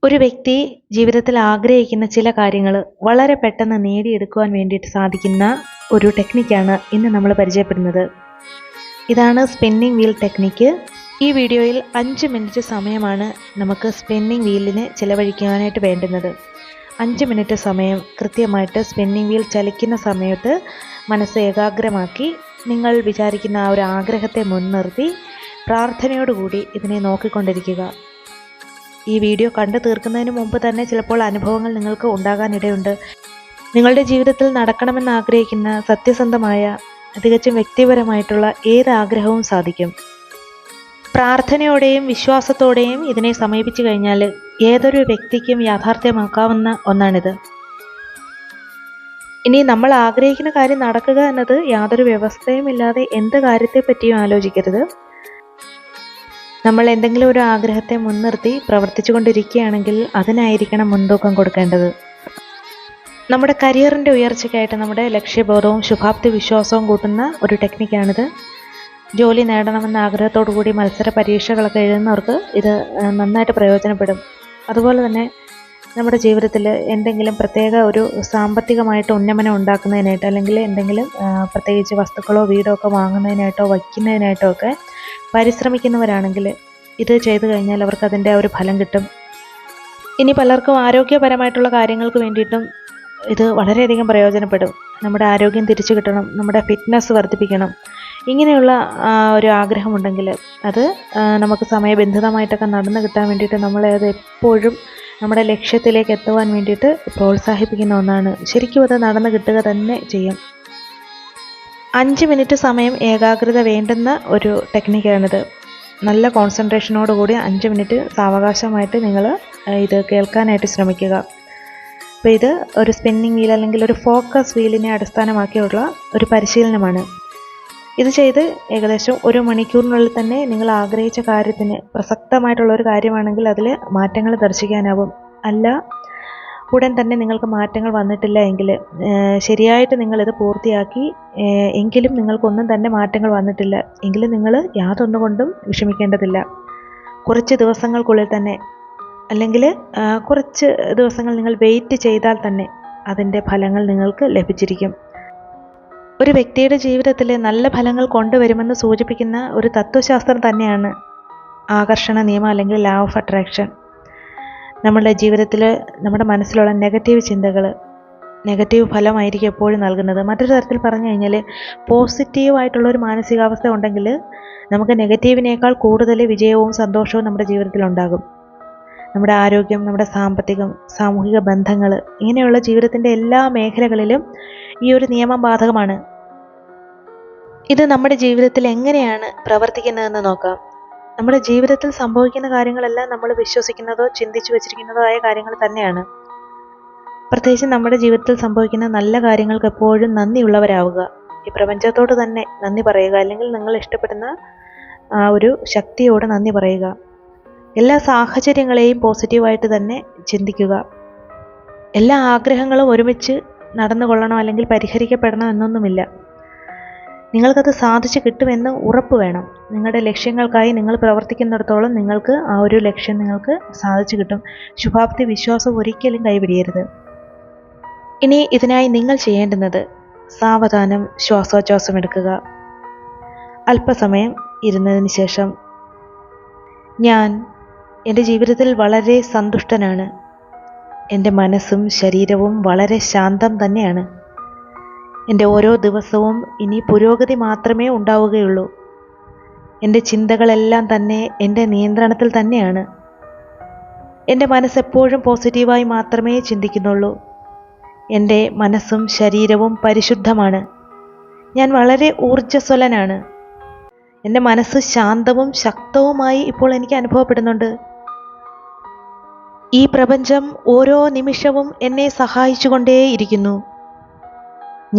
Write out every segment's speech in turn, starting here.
ഒരു വ്യക്തി ജീവിതത്തിൽ ആഗ്രഹിക്കുന്ന ചില കാര്യങ്ങൾ വളരെ പെട്ടെന്ന് നേടിയെടുക്കുവാൻ വേണ്ടിയിട്ട് സാധിക്കുന്ന ഒരു ടെക്നിക്കാണ് ഇന്ന് നമ്മൾ പരിചയപ്പെടുന്നത്. ഇതാണ് സ്പിന്നിങ് വീൽ ടെക്നിക്ക്. ഈ വീഡിയോയിൽ 5 മിനിറ്റ് സമയമാണ് നമുക്ക് സ്പിന്നിങ് വീലിന് ചിലവഴിക്കാനായിട്ട് വേണ്ടുന്നത്. 5 മിനിറ്റ് സമയം കൃത്യമായിട്ട് സ്പിന്നിങ് വീൽ ചലിക്കുന്ന സമയത്ത് മനസ്സ് ഏകാഗ്രമാക്കി നിങ്ങൾ വിചാരിക്കുന്ന ആ ഒരു ആഗ്രഹത്തെ മുൻനിർത്തി പ്രാർത്ഥനയോടുകൂടി ഇതിനെ നോക്കിക്കൊണ്ടിരിക്കുക. ഈ വീഡിയോ കണ്ടു തീർക്കുന്നതിന് മുമ്പ് തന്നെ ചിലപ്പോൾ അനുഭവങ്ങൾ നിങ്ങൾക്ക് ഉണ്ടാകാനിടയുണ്ട്. നിങ്ങളുടെ ജീവിതത്തിൽ നടക്കണമെന്ന് ആഗ്രഹിക്കുന്ന സത്യസന്ധമായ തികച്ചും വ്യക്തിപരമായിട്ടുള്ള ഏത് ആഗ്രഹവും സാധിക്കും. പ്രാർത്ഥനയോടെയും വിശ്വാസത്തോടെയും ഇതിനെ സമീപിച്ചു കഴിഞ്ഞാൽ ഏതൊരു വ്യക്തിക്കും യാഥാർത്ഥ്യമാക്കാവുന്ന ഒന്നാണിത്. ഇനി നമ്മൾ ആഗ്രഹിക്കുന്ന കാര്യം നടക്കുക എന്നത് യാതൊരു വ്യവസ്ഥയും ഇല്ലാതെ എന്ത് കാര്യത്തെ പറ്റിയും ആലോചിക്കരുത്. നമ്മൾ എന്തെങ്കിലും ഒരു ആഗ്രഹത്തെ മുൻനിർത്തി പ്രവർത്തിച്ചു കൊണ്ടിരിക്കുകയാണെങ്കിൽ അതിനായിരിക്കണം മുൻതൂക്കം കൊടുക്കേണ്ടത്. നമ്മുടെ കരിയറിൻ്റെ ഉയർച്ചയ്ക്കായിട്ട് നമ്മുടെ ലക്ഷ്യബോധവും ശുഭാപ്തി വിശ്വാസവും കൂട്ടുന്ന ഒരു ടെക്നിക്കാണിത്. ജോലി നേടണമെന്ന ആഗ്രഹത്തോടു കൂടി മത്സര പരീക്ഷകളൊക്കെ എഴുതുന്നവർക്ക് ഇത് നന്നായിട്ട് പ്രയോജനപ്പെടും. അതുപോലെ തന്നെ നമ്മുടെ ജീവിതത്തിൽ എന്തെങ്കിലും പ്രത്യേക ഒരു സാമ്പത്തികമായിട്ട് ഉന്നമനം ഉണ്ടാക്കുന്നതിനായിട്ട് അല്ലെങ്കിൽ എന്തെങ്കിലും പ്രത്യേകിച്ച് വസ്തുക്കളോ വീടോ ഒക്കെ വാങ്ങുന്നതിനായിട്ടോ വയ്ക്കുന്നതിനായിട്ടോ ഒക്കെ പരിശ്രമിക്കുന്നവരാണെങ്കിൽ ഇത് ചെയ്തു കഴിഞ്ഞാൽ അവർക്ക് അതിൻ്റെ ഒരു ഫലം കിട്ടും. ഇനി പലർക്കും ആരോഗ്യപരമായിട്ടുള്ള കാര്യങ്ങൾക്ക് വേണ്ടിയിട്ടും ഇത് വളരെയധികം പ്രയോജനപ്പെടും. നമ്മുടെ ആരോഗ്യം തിരിച്ചു കിട്ടണം, നമ്മുടെ ഫിറ്റ്നസ് വർദ്ധിപ്പിക്കണം, ഇങ്ങനെയുള്ള ഒരു ആഗ്രഹമുണ്ടെങ്കിൽ അത് നമുക്ക് സമയബന്ധിതമായിട്ടൊക്കെ നടന്നു കിട്ടാൻ വേണ്ടിയിട്ട് നമ്മളെ അത് എപ്പോഴും നമ്മുടെ ലക്ഷ്യത്തിലേക്ക് എത്തുവാൻ വേണ്ടിയിട്ട് പ്രോത്സാഹിപ്പിക്കുന്ന ഒന്നാണ്. ശരിക്കും അത് നടന്നു കിട്ടുക തന്നെ ചെയ്യും. 5 മിനിറ്റ് സമയം ഏകാഗ്രത വേണ്ടുന്ന ഒരു ടെക്നിക്കാണിത്. നല്ല കോൺസെൻട്രേഷനോടുകൂടി 5 മിനിറ്റ് സാവകാശമായിട്ട് നിങ്ങൾ ഇത് കേൾക്കാനായിട്ട് ശ്രമിക്കുക. അപ്പോൾ ഇത് ഒരു സ്പിന്നിങ് വീൽ അല്ലെങ്കിൽ ഒരു ഫോക്കസ് വീലിനെ അടിസ്ഥാനമാക്കിയുള്ള ഒരു പരിശീലനമാണ്. ഇത് ചെയ്ത് ഏകദേശം 1 മണിക്കൂറിനുള്ളിൽ തന്നെ നിങ്ങൾ ആഗ്രഹിച്ച കാര്യത്തിന് പ്രസക്തമായിട്ടുള്ളൊരു കാര്യമാണെങ്കിൽ അതിൽ മാറ്റങ്ങൾ ദർശിക്കാനാവും. അല്ല ഉടൻ തന്നെ നിങ്ങൾക്ക് മാറ്റങ്ങൾ വന്നിട്ടില്ല എങ്കിൽ ശരിയായിട്ട് നിങ്ങളിത് പൂർത്തിയാക്കി എങ്കിലും നിങ്ങൾക്കൊന്നും തന്നെ മാറ്റങ്ങൾ വന്നിട്ടില്ല എങ്കിലും നിങ്ങൾ യാതൊന്നുകൊണ്ടും വിഷമിക്കേണ്ടതില്ല. കുറച്ച് ദിവസങ്ങൾക്കുള്ളിൽ തന്നെ അല്ലെങ്കിൽ കുറച്ച് ദിവസങ്ങൾ നിങ്ങൾ വെയിറ്റ് ചെയ്താൽ തന്നെ അതിൻ്റെ ഫലങ്ങൾ നിങ്ങൾക്ക് ലഭിച്ചിരിക്കും. ഒരു വ്യക്തിയുടെ ജീവിതത്തിൽ നല്ല ഫലങ്ങൾ കൊണ്ടുവരുമെന്ന് സൂചിപ്പിക്കുന്ന ഒരു തത്വശാസ്ത്രം തന്നെയാണ് ആകർഷണ നിയമം അല്ലെങ്കിൽ ലോ ഓഫ് അട്രാക്ഷൻ. നമ്മുടെ ജീവിതത്തിൽ നമ്മുടെ മനസ്സിലുള്ള നെഗറ്റീവ് ചിന്തകൾ നെഗറ്റീവ് ഫലമായിരിക്കും എപ്പോഴും നൽകുന്നത്. മറ്റൊരു തരത്തിൽ പറഞ്ഞു കഴിഞ്ഞാൽ പോസിറ്റീവായിട്ടുള്ളൊരു മാനസികാവസ്ഥ ഉണ്ടെങ്കിൽ നമുക്ക് നെഗറ്റീവിനേക്കാൾ കൂടുതൽ വിജയവും സന്തോഷവും നമ്മുടെ ജീവിതത്തിലുണ്ടാകും. നമ്മുടെ ആരോഗ്യം, നമ്മുടെ സാമ്പത്തികം, സാമൂഹിക ബന്ധങ്ങൾ, ഇങ്ങനെയുള്ള ജീവിതത്തിൻ്റെ എല്ലാ മേഖലകളിലും ഈ ഒരു നിയമം ബാധകമാണ്. ഇത് നമ്മുടെ ജീവിതത്തിൽ എങ്ങനെയാണ് പ്രവർത്തിക്കുന്നതെന്ന് നോക്കാം. നമ്മുടെ ജീവിതത്തിൽ സംഭവിക്കുന്ന കാര്യങ്ങളെല്ലാം നമ്മൾ വിശ്വസിക്കുന്നതോ ചിന്തിച്ചു വച്ചിരിക്കുന്നതോ ആയ കാര്യങ്ങൾ തന്നെയാണ്. പ്രത്യേകിച്ച് നമ്മുടെ ജീവിതത്തിൽ സംഭവിക്കുന്ന നല്ല കാര്യങ്ങൾക്ക് എപ്പോഴും നന്ദിയുള്ളവരാവുക. ഈ പ്രപഞ്ചത്തോട് തന്നെ നന്ദി പറയുക, അല്ലെങ്കിൽ നിങ്ങൾ ഇഷ്ടപ്പെടുന്ന ആ ഒരു ശക്തിയോട് നന്ദി പറയുക. എല്ലാ സാഹചര്യങ്ങളെയും പോസിറ്റീവായിട്ട് തന്നെ ചിന്തിക്കുക. എല്ലാ ആഗ്രഹങ്ങളും ഒരുമിച്ച് നടന്നുകൊള്ളണം അല്ലെങ്കിൽ പരിഹരിക്കപ്പെടണം എന്നൊന്നുമില്ല. നിങ്ങൾക്കത് സാധിച്ചു കിട്ടുമെന്ന് ഉറപ്പ് വേണം. നിങ്ങളുടെ ലക്ഷ്യങ്ങൾക്കായി നിങ്ങൾ പ്രവർത്തിക്കുന്നിടത്തോളം നിങ്ങൾക്ക് ആ ഒരു ലക്ഷ്യം നിങ്ങൾക്ക് സാധിച്ചു കിട്ടും. ശുഭാപ്തി വിശ്വാസം ഒരിക്കലും കൈവിടരുത്. ഇനി ഇതിനായി നിങ്ങൾ ചെയ്യേണ്ടുന്നത് സാവധാനം ശ്വാസോച്ഛ്വാസം എടുക്കുക. അല്പസമയം ഇരുന്നതിന് ശേഷം ഞാൻ എൻ്റെ ജീവിതത്തിൽ വളരെ സന്തുഷ്ടനാണ്, എൻ്റെ മനസ്സും ശരീരവും വളരെ ശാന്തം തന്നെയാണ്, എൻ്റെ ഓരോ ദിവസവും ഇനി പുരോഗതി മാത്രമേ ഉണ്ടാവുകയുള്ളൂ, എൻ്റെ ചിന്തകളെല്ലാം തന്നെ എൻ്റെ നിയന്ത്രണത്തിൽ തന്നെയാണ്, എൻ്റെ മനസ്സെപ്പോഴും പോസിറ്റീവായി മാത്രമേ ചിന്തിക്കുന്നുള്ളൂ, എൻ്റെ മനസ്സും ശരീരവും പരിശുദ്ധമാണ്, ഞാൻ വളരെ ഊർജ്ജസ്വലനാണ്, എൻ്റെ മനസ്സ് ശാന്തവും ശക്തവുമായി ഇപ്പോൾ എനിക്ക് അനുഭവപ്പെടുന്നുണ്ട്, ഈ പ്രപഞ്ചം ഓരോ നിമിഷവും എന്നെ സഹായിച്ചുകൊണ്ടേയിരിക്കുന്നു,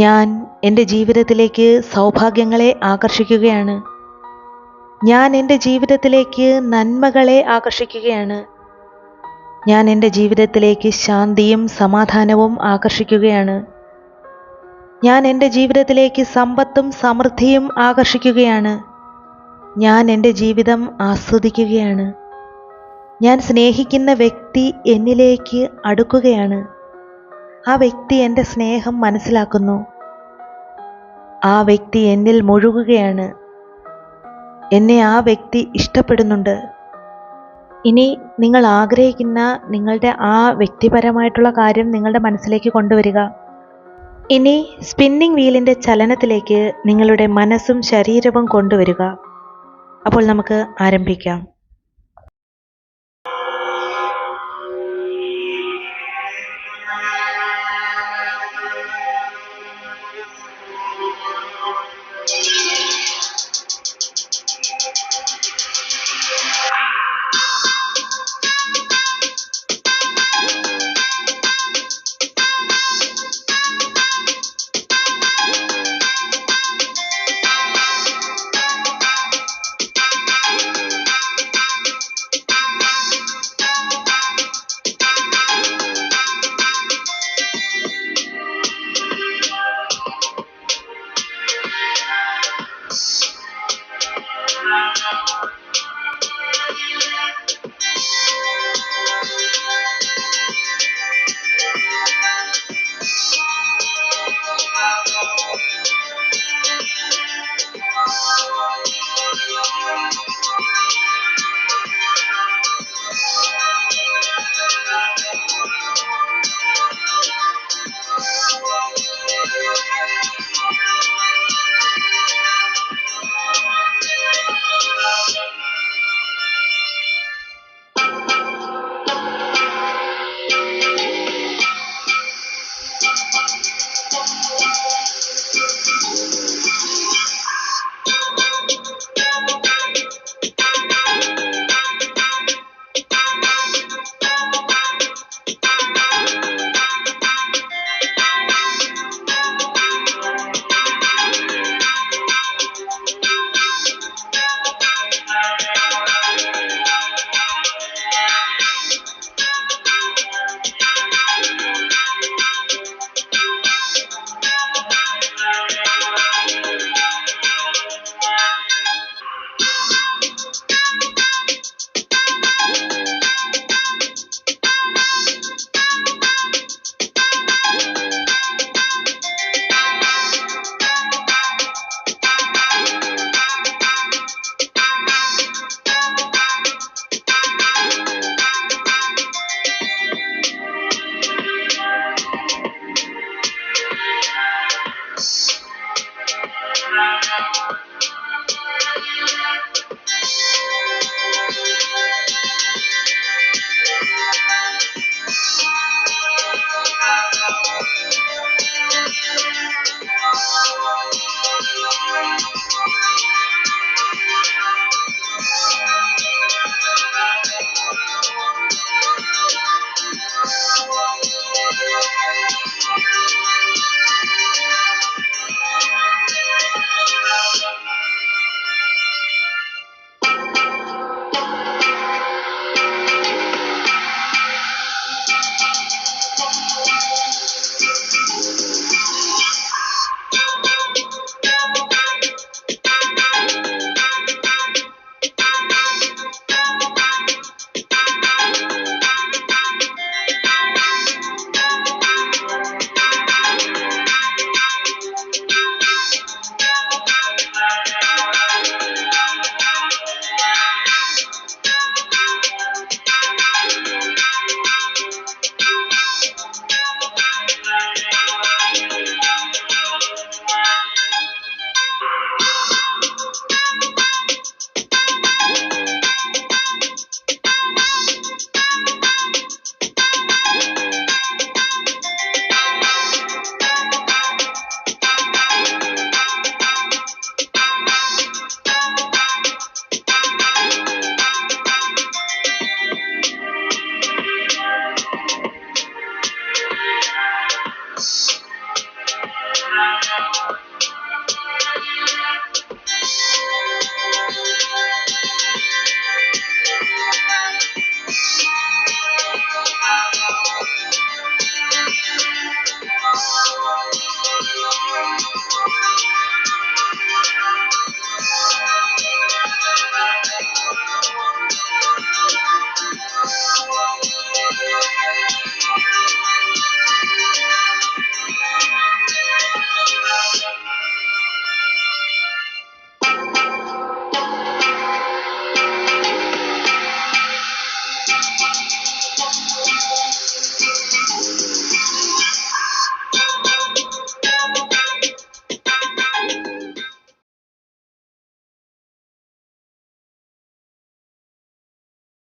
ഞാൻ എൻ്റെ ജീവിതത്തിലേക്ക് സൗഭാഗ്യങ്ങളെ ആകർഷിക്കുകയാണ്, ഞാൻ എൻ്റെ ജീവിതത്തിലേക്ക് നന്മകളെ ആകർഷിക്കുകയാണ്, ഞാൻ എൻ്റെ ജീവിതത്തിലേക്ക് ശാന്തിയും സമാധാനവും ആകർഷിക്കുകയാണ്, ഞാൻ എൻ്റെ ജീവിതത്തിലേക്ക് സമ്പത്തും സമൃദ്ധിയും ആകർഷിക്കുകയാണ്, ഞാൻ എൻ്റെ ജീവിതം ആസ്വദിക്കുകയാണ്. ഞാൻ സ്നേഹിക്കുന്ന വ്യക്തി എന്നിലേക്ക് അടുക്കുകയാണ്. ആ വ്യക്തി എൻ്റെ സ്നേഹം മനസ്സിലാക്കുന്നു. ആ വ്യക്തി എന്നിൽ മുഴുകുകയാണ്. എന്നെ ആ വ്യക്തി ഇഷ്ടപ്പെടുന്നുണ്ട്. ഇനി നിങ്ങൾ ആഗ്രഹിക്കുന്ന നിങ്ങളുടെ ആ വ്യക്തിപരമായിട്ടുള്ള കാര്യം നിങ്ങളുടെ മനസ്സിലേക്ക് കൊണ്ടുവരിക. ഇനി സ്പിന്നിംഗ് വീലിൻ്റെ ചലനത്തിലേക്ക് നിങ്ങളുടെ മനസ്സും ശരീരവും കൊണ്ടുവരിക. അപ്പോൾ നമുക്ക് ആരംഭിക്കാം.